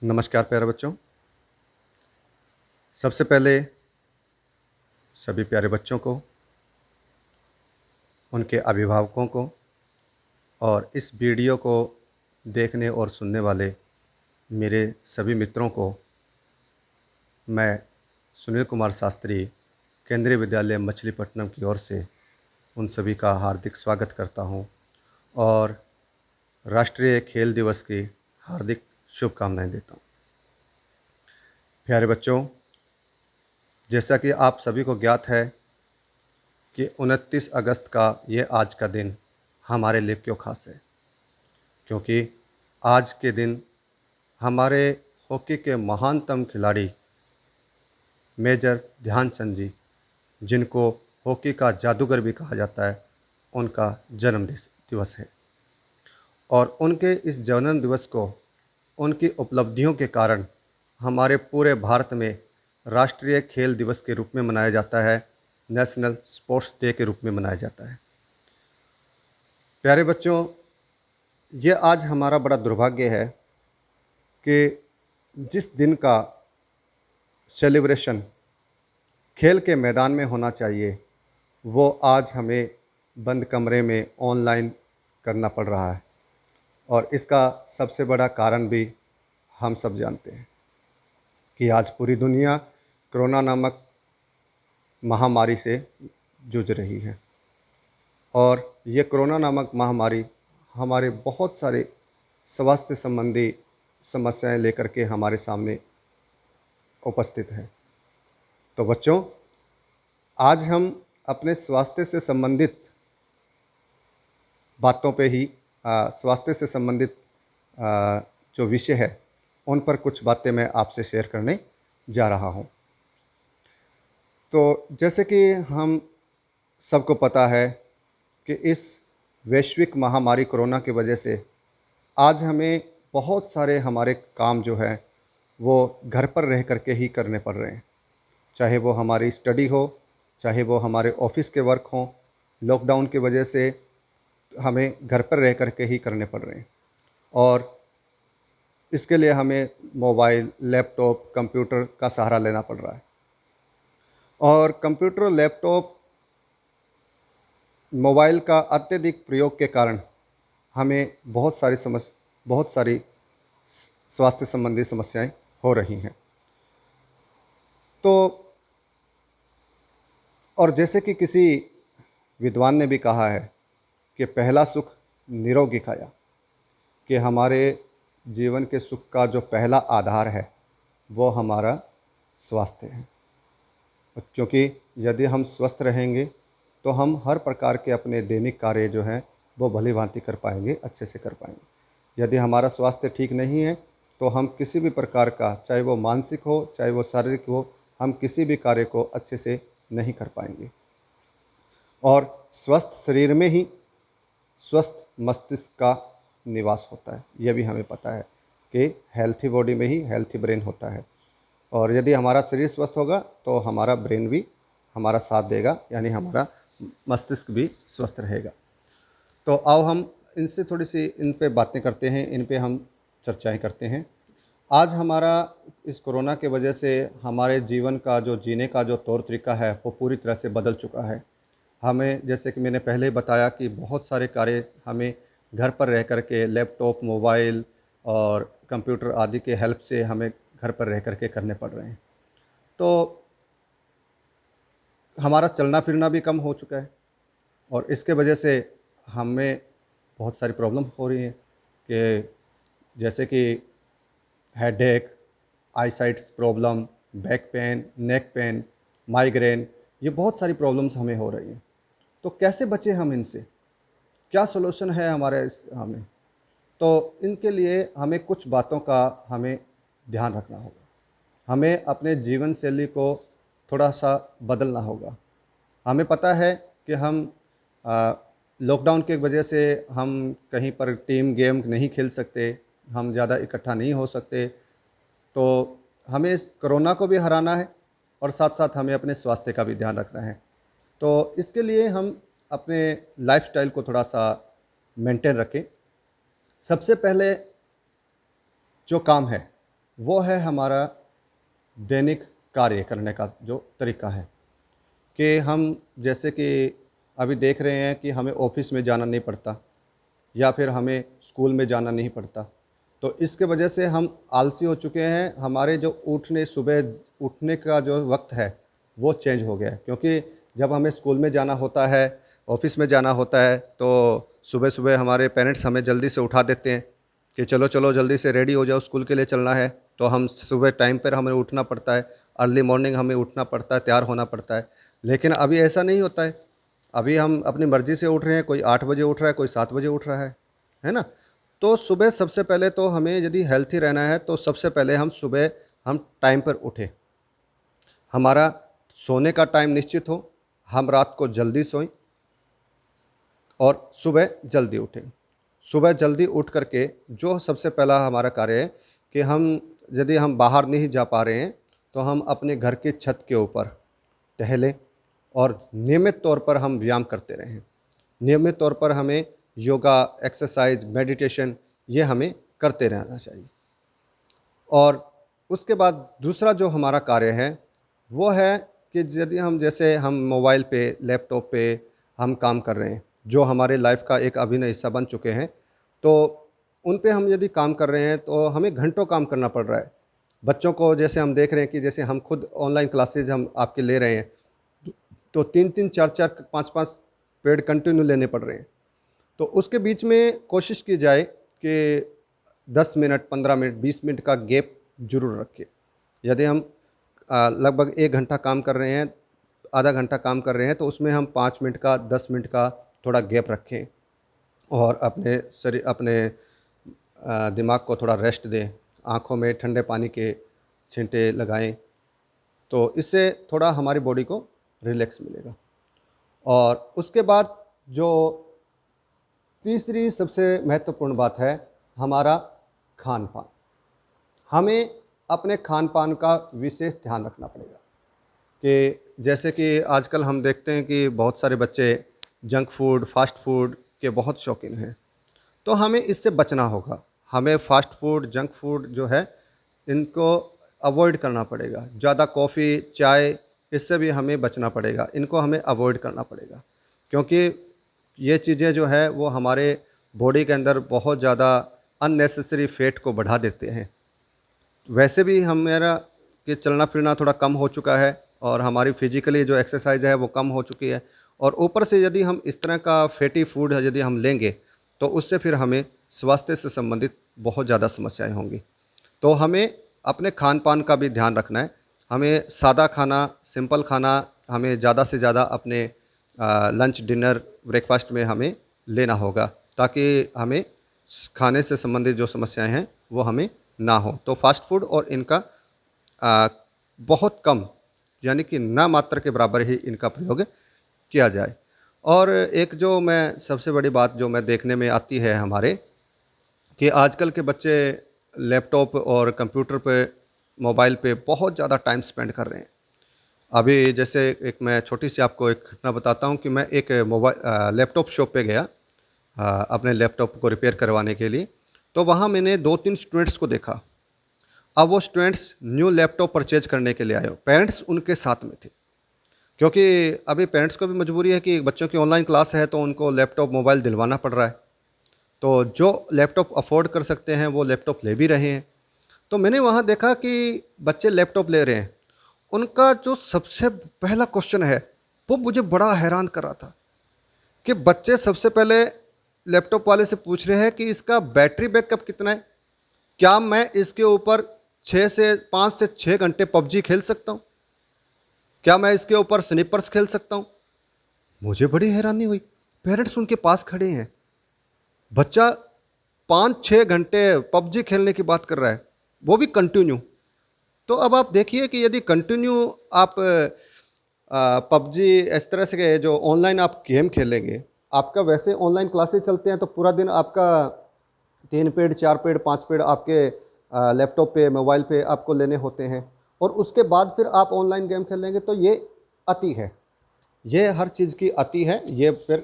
नमस्कार प्यारे बच्चों। सबसे पहले सभी प्यारे बच्चों को, उनके अभिभावकों को और इस वीडियो को देखने और सुनने वाले मेरे सभी मित्रों को मैं सुनील कुमार शास्त्री, केंद्रीय विद्यालय मछलीपट्टनम की ओर से उन सभी का हार्दिक स्वागत करता हूं और राष्ट्रीय खेल दिवस की हार्दिक शुभकामनाएं देता हूं। प्यारे बच्चों, जैसा कि आप सभी को ज्ञात है कि 29 अगस्त का ये आज का दिन हमारे लिए क्यों खास है, क्योंकि आज के दिन हमारे हॉकी के महानतम खिलाड़ी मेजर ध्यानचंद जी, जिनको हॉकी का जादूगर भी कहा जाता है, उनका जन्म दिवस है। और उनके इस जन्म दिवस को उनकी उपलब्धियों के कारण हमारे पूरे भारत में राष्ट्रीय खेल दिवस के रूप में मनाया जाता है, नेशनल स्पोर्ट्स डे के रूप में मनाया जाता है। प्यारे बच्चों, ये आज हमारा बड़ा दुर्भाग्य है कि जिस दिन का सेलिब्रेशन खेल के मैदान में होना चाहिए, वो आज हमें बंद कमरे में ऑनलाइन करना पड़ रहा है। और इसका सबसे बड़ा कारण भी हम सब जानते हैं कि आज पूरी दुनिया कोरोना नामक महामारी से जूझ रही है। और ये कोरोना नामक महामारी हमारे बहुत सारे स्वास्थ्य संबंधी समस्याएं लेकर के हमारे सामने उपस्थित है। तो बच्चों, आज हम अपने स्वास्थ्य से संबंधित बातों पे ही स्वास्थ्य से संबंधित जो विषय है, उन पर कुछ बातें मैं आपसे शेयर करने जा रहा हूं। तो जैसे कि हम सबको पता है कि इस वैश्विक महामारी कोरोना की वजह से आज हमें बहुत सारे हमारे काम जो है वो घर पर रह कर के ही करने पड़ रहे हैं। चाहे वो हमारी स्टडी हो, चाहे वो हमारे ऑफिस के वर्क हों, लॉकडाउन की वजह से हमें घर पर रह कर के ही करने पड़ रहे हैं। और इसके लिए हमें मोबाइल, लैपटॉप, कंप्यूटर का सहारा लेना पड़ रहा है। और कंप्यूटर, लैपटॉप, मोबाइल का अत्यधिक प्रयोग के कारण हमें बहुत सारी स्वास्थ्य संबंधी समस्याएं हो रही हैं। तो और जैसे कि किसी विद्वान ने भी कहा है कि पहला सुख निरोगी काया, कि हमारे जीवन के सुख का जो पहला आधार है वो हमारा स्वास्थ्य है। क्योंकि यदि हम स्वस्थ रहेंगे तो हम हर प्रकार के अपने दैनिक कार्य जो हैं वो भली भांति कर पाएंगे, अच्छे से कर पाएंगे। यदि हमारा स्वास्थ्य ठीक नहीं है तो हम किसी भी प्रकार का, चाहे वो मानसिक हो चाहे वो शारीरिक हो, हम किसी भी कार्य को अच्छे से नहीं कर पाएंगे। और स्वस्थ शरीर में ही स्वस्थ मस्तिष्क का निवास होता है। यह भी हमें पता है कि हेल्थी बॉडी में ही हेल्थी ब्रेन होता है। और यदि हमारा शरीर स्वस्थ होगा तो हमारा ब्रेन भी हमारा साथ देगा, यानी हमारा मस्तिष्क भी स्वस्थ रहेगा। तो आओ हम इनसे थोड़ी सी इन पे बातें करते हैं, इन पे हम चर्चाएं करते हैं। आज हमारा इस कोरोना के वजह से हमारे जीवन का जो जीने का जो तौर तरीका है वो पूरी तरह से बदल चुका है। हमें, जैसे कि मैंने पहले बताया, कि बहुत सारे कार्य हमें घर पर रह कर के लैपटॉप, मोबाइल और कंप्यूटर आदि के हेल्प से हमें घर पर रह कर के करने पड़ रहे हैं। तो हमारा चलना फिरना भी कम हो चुका है और इसके वजह से हमें बहुत सारी प्रॉब्लम हो रही हैं, कि जैसे कि headache, eyesights problem, back pain, neck pain, migraine, ये बहुत सारी प्रॉब्लम्स हमें हो रही हैं। तो कैसे बचें हम इनसे? क्या सॉल्यूशन है हमारे हमें? तो इनके लिए हमें कुछ बातों का हमें ध्यान रखना होगा। हमें अपने जीवन शैली को थोड़ा-सा बदलना होगा। हमें पता है कि हम लॉकडाउन की वजह से हम कहीं पर टीम गेम नहीं खेल सकते, हम ज़्यादा इकट्ठा नहीं हो सकते। तो हमें इस कोरोना को भी हराना है और साथ-साथ हमें अपने स्वास्थ्य का भी ध्यान रखना है। तो इसके लिए हम अपने लाइफ़स्टाइल को थोड़ा-सा मेंटेन रखें। सबसे पहले जो काम है वो है हमारा दैनिक कार्य करने का जो तरीका है, कि हम जैसे कि अभी देख रहे हैं कि हमें ऑफ़िस में जाना नहीं पड़ता या फिर हमें स्कूल में जाना नहीं पड़ता। तो इसके वजह से हम आलसी हो चुके हैं, हमारे जो सुबह उठने का जो वक़्त है, वो चेंज हो गया है। क्योंकि जब हमें स्कूल में जाना होता है, ऑफ़िस में जाना होता है, तो सुबह-सुबह हमारे पेरेंट्स हमें जल्दी से उठा देते हैं कि चलो, चलो जल्दी से रेडी हो जाओ, स्कूल के लिए चलना है। तो हम सुबह टाइम पर हमें उठना पड़ता है, अर्ली मॉर्निंग हमें उठना पड़ता है, तैयार होना पड़ता है। लेकिन अभी ऐसा नहीं होता है। अभी हम अपनी मर्ज़ी से उठ रहे हैं, कोई 8 बजे उठ रहा है, कोई 7 बजे उठ रहा है ना? तो सुबह सबसे पहले तो हमें यदि हेल्थी रहना है, तो सबसे पहले हम टाइम पर उठें। हमारा सोने का टाइम निश्चित हो, हम रात को जल्दी सोएँ और सुबह जल्दी उठें। सुबह जल्दी उठ कर के जो सबसे पहला हमारा कार्य है कि यदि हम बाहर नहीं जा पा रहे हैं, तो हम अपने घर की छत के ऊपर टहलें और नियमित तौर पर हम व्यायाम करते रहें। नियमित तौर पर हमें योगा, एक्सरसाइज, मेडिटेशन ये हमें करते रहना चाहिए। और उसके बाद दूसरा जो हमारा कार्य है, वो है कि यदि हम मोबाइल पे, लैपटॉप पे हम काम कर रहे हैं, जो हमारे लाइफ़ का एक अभिन्न हिस्सा बन चुके हैं, तो उन पे हम यदि काम कर रहे हैं, तो हमें घंटों काम करना पड़ रहा है। बच्चों को जैसे हम देख रहे हैं कि जैसे हम खुद ऑनलाइन क्लासेज़ हम आपके ले रहे हैं, तो 3-3, 4-4, 5-5 पेड़ कंटिन्यू लेने पड़ रहे हैं। तो उसके बीच में कोशिश की जाए कि 10 मिनट, 15 मिनट, 20 मिनट का गैप ज़रूर रखें। यदि हम लगभग 1 घंटा काम कर रहे हैं, आधा घंटा काम कर रहे हैं, तो उसमें हम 5 मिनट का, 10 मिनट का थोड़ा गैप रखें और अपने दिमाग को थोड़ा रेस्ट दें। आँखों में ठंडे पानी के छींटे लगाएँ, तो इससे थोड़ा हमारी बॉडी को रिलैक्स मिलेगा। और उसके बाद जो तीसरी सबसे महत्वपूर्ण बात है, हमारा खान-पान। हमें अपने खान-पान का विशेष ध्यान रखना पड़ेगा कि जैसे कि आजकल हम देखते हैं कि बहुत सारे बच्चे जंक फूड, फ़ास्ट फूड के बहुत शौकीन हैं। तो हमें इससे बचना होगा। हमें फ़ास्ट फूड, जंक फूड जो है, इनको अवॉइड करना पड़ेगा। ज़्यादा कॉफ़ी, चाय इससे भी हमें बचना पड़ेगा। इनको हमें अवॉइड करना पड़ेगा, क्योंकि ये चीज़ें जो है वो हमारे बॉडी के अंदर बहुत ज़्यादा अननेसेसरी फ़ैट को बढ़ा देते हैं। वैसे भी हमारा कि चलना-फिरना थोड़ा कम हो चुका है और हमारी फ़िज़िकली जो एक्सरसाइज़ है वो कम हो चुकी है, और ऊपर से यदि हम इस तरह का फैटी फूड यदि हम लेंगे, तो उससे फिर हमें स्वास्थ्य से संबंधित बहुत ज़्यादा समस्याएँ होंगी। तो हमें अपने खान-पान का भी ध्यान रखना है। हमें सादा खाना, सिंपल खाना हमें ज़्यादा से ज़्यादा अपने लंच, डिनर, ब्रेकफ़ास्ट में हमें लेना होगा, ताकि हमें खाने से संबंधित जो समस्याएँ हैं, वो हमें ना हो। तो फ़ास्ट फूड और इनका अ, बहुत कम, यानी कि ना मात्रा के बराबर ही इनका प्रयोग किया जाए। और एक जो मैं सबसे बड़ी बात जो मैं देखने में आती है हमारे, कि आजकल के बच्चे लैपटॉप और कंप्यूटर पे, मोबाइल पे बहुत ज़्यादा टाइम स्पेंड कर रहे हैं। अभी जैसे एक मैं छोटी-सी आपको एक घटना बताता हूँ कि मैं एक लैपटॉप शॉप पे गया अपने लैपटॉप को रिपेयर करवाने के लिए। तो वहाँ मैंने 2-3 स्टूडेंट्स को देखा। अब वो स्टूडेंट्स न्यू लैपटॉप परचेज़ करने के लिए आए हो, पेरेंट्स उनके साथ में थे। क्योंकि अभी पेरेंट्स को भी मजबूरी है कि बच्चों की ऑनलाइन क्लास है, तो उनको लैपटॉप, मोबाइल दिलवाना पड़ रहा है। तो जो लैपटॉप अफ़ोर्ड कर सकते हैं, वो लैपटॉप ले भी रहे हैं। तो मैंने वहाँ देखा कि बच्चे लैपटॉप ले रहे हैं। उनका जो सबसे पहला क्वेश्चन है, वो मुझे बड़ा हैरान कर रहा था कि बच्चे सबसे पहले लैपटॉप वाले से पूछ रहे हैं कि इसका बैटरी बैकअप कितना है? क्या मैं इसके ऊपर 5 से 6 घंटे पबजी खेल सकता हूँ? क्या मैं इसके ऊपर स्नीपर्स खेल सकता हूँ? मुझे बड़ी हैरानी हुई। पेरेंट्स उनके पास खड़े हैं। बच्चा 5-6 घंटे पबजी खेलने की बात कर रहा है, वो भी कंटिन्यू। तो अब आप देखिए कि यदि कंटिन्यू आप पबजी इस तरह से के जो ऑनलाइन आप गेम खेलेंगे, आपका वैसे ऑनलाइन क्लासेस चलते हैं, तो पूरा दिन आपका 3 पेड़, 4 पेड़, 5 पेड़ आपके लैपटॉप पे, मोबाइल पे आपको लेने होते हैं, और उसके बाद फिर आप ऑनलाइन गेम खेलेंगे, तो ये अति है। ये हर चीज़ की अति है। ये फिर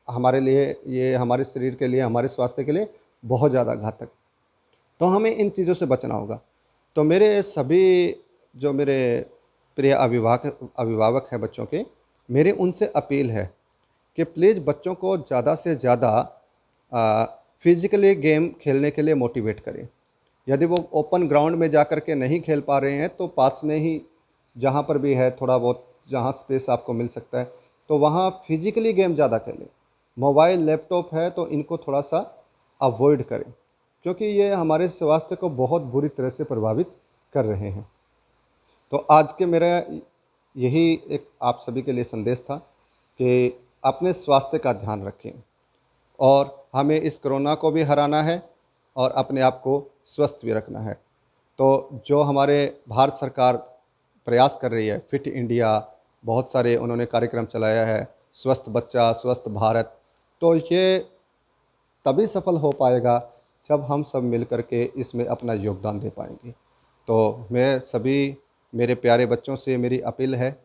हमारे लिए, ये हमारे शरीर के लिए, हमारे स्वास्थ्य के लिए बहुत ज़्यादा घातक। तो हमें इन चीज़ों से बचना होगा। तो मेरे सभी जो मेरे प्रिय अभिभावक अभिभावक हैं बच्चों के, मेरी उनसे अपील है कि प्लीज़ बच्चों को ज़्यादा से ज़्यादा फिज़िकली गेम खेलने के लिए मोटिवेट करें। यदि वो ओपन ग्राउंड में जा कर के नहीं खेल पा रहे हैं, तो पास में ही जहाँ पर भी है थोड़ा बहुत जहाँ स्पेस आपको मिल सकता है, तो वहाँ फिज़िकली गेम ज़्यादा खेलें। मोबाइल, लैपटॉप है तो इनको थोड़ा-सा अवॉइड करें, क्योंकि ये हमारे स्वास्थ्य को बहुत बुरी तरह से प्रभावित कर रहे हैं। तो आज के मेरा यही एक आप सभी के लिए संदेश था कि अपने स्वास्थ्य का ध्यान रखें और हमें इस कोरोना को भी हराना है और अपने आप को स्वस्थ भी रखना है। तो जो हमारे भारत सरकार प्रयास कर रही है, फिट इंडिया, बहुत सारे उन्होंने कार्यक्रम चलाया है, स्वस्थ बच्चा, स्वस्थ भारत, तो ये तभी सफल हो पाएगा जब हम सब मिल कर के इसमें अपना योगदान दे पाएँगे। तो मैं सभी मेरे प्यारे बच्चों से मेरी अपील है,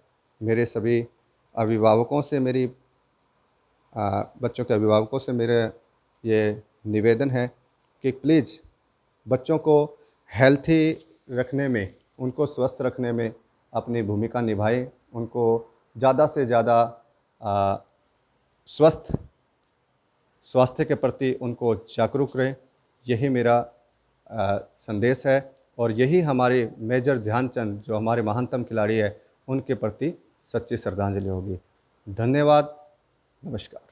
मेरे सभी अभिभावकों से मेरी बच्चों के अभिभावकों से मेरा ये निवेदन है कि प्लीज़ बच्चों को हेल्थी रखने में, उनको स्वस्थ रखने में अपनी भूमिका निभाएँ, उनको ज़्यादा से ज़्यादा अ, स्वस्थ स्वास्थ्य के प्रति उनको जागरूक रहें, यही मेरा संदेश है और यही हमारे मेजर ध्यानचंद जो हमारे महानतम खिलाड़ी हैं, उनके प्रति सच्ची श्रद्धांजलि होगी। धन्यवाद, नमस्कार।